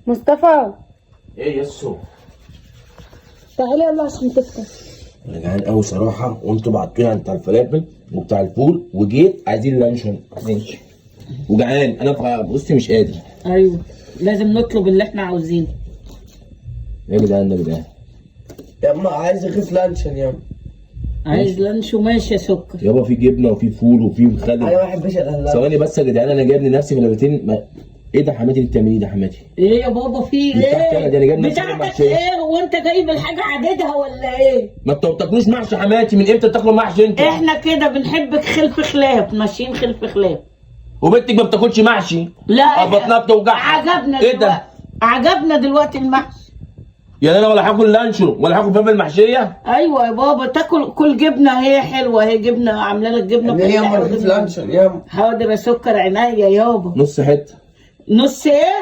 مصطفى ايه يا اسو؟ تعالى يلا عشان تفطر. انا جعان قوي صراحه، وانتوا بعتوا لي بتاع الفلافل وبتاع الفول وجيت عايزين لانشون ماشي وجعان انا بصي مش قادر. ايوه لازم نطلب اللي احنا عاوزينه. ايه يا جدعان ده يا جدعان؟ يا اما عايز اخف لانشون يا اما. عايز لانشو ماشي يا سكر. يابا في جبنه وفي فول وفي خل. انا ما بحبش الاهلاوي. ثواني بس يا جدعان، انا جايب لنفسي فلافلتين ايه ده حماتي اللي بتعمليه ده حماتي؟ ايه يا بابا في بتاعتي أنا، ده أنا ايه؟ جايب نفسي بتاعتك محشية. ايه؟ وانت جايب الحاجه عددها ولا ايه؟ ما انتوا بتاكلوش محشي حماتي، من امتى بتاكلوا محشي انتوا؟ احنا كده بنحبك خلف خلاف، ماشيين خلف خلاف. وبنتك ما بتاكلش محشي؟ لا بطنها بتوجعها. عجبنا ايه دلوقتي. ده؟ عجبنا دلوقتي المحشي. يعني انا ولا هاكل لانشون ولا هاكل فلافل محشيه؟ ايوه يا بابا تاكل كل جبنه، هي حلوه، هي جبنه عامله لك جبنه. يا اما اخف لانشون يا اما. حاضر يا سكر عينيا يابا. نص حته. نص ايه؟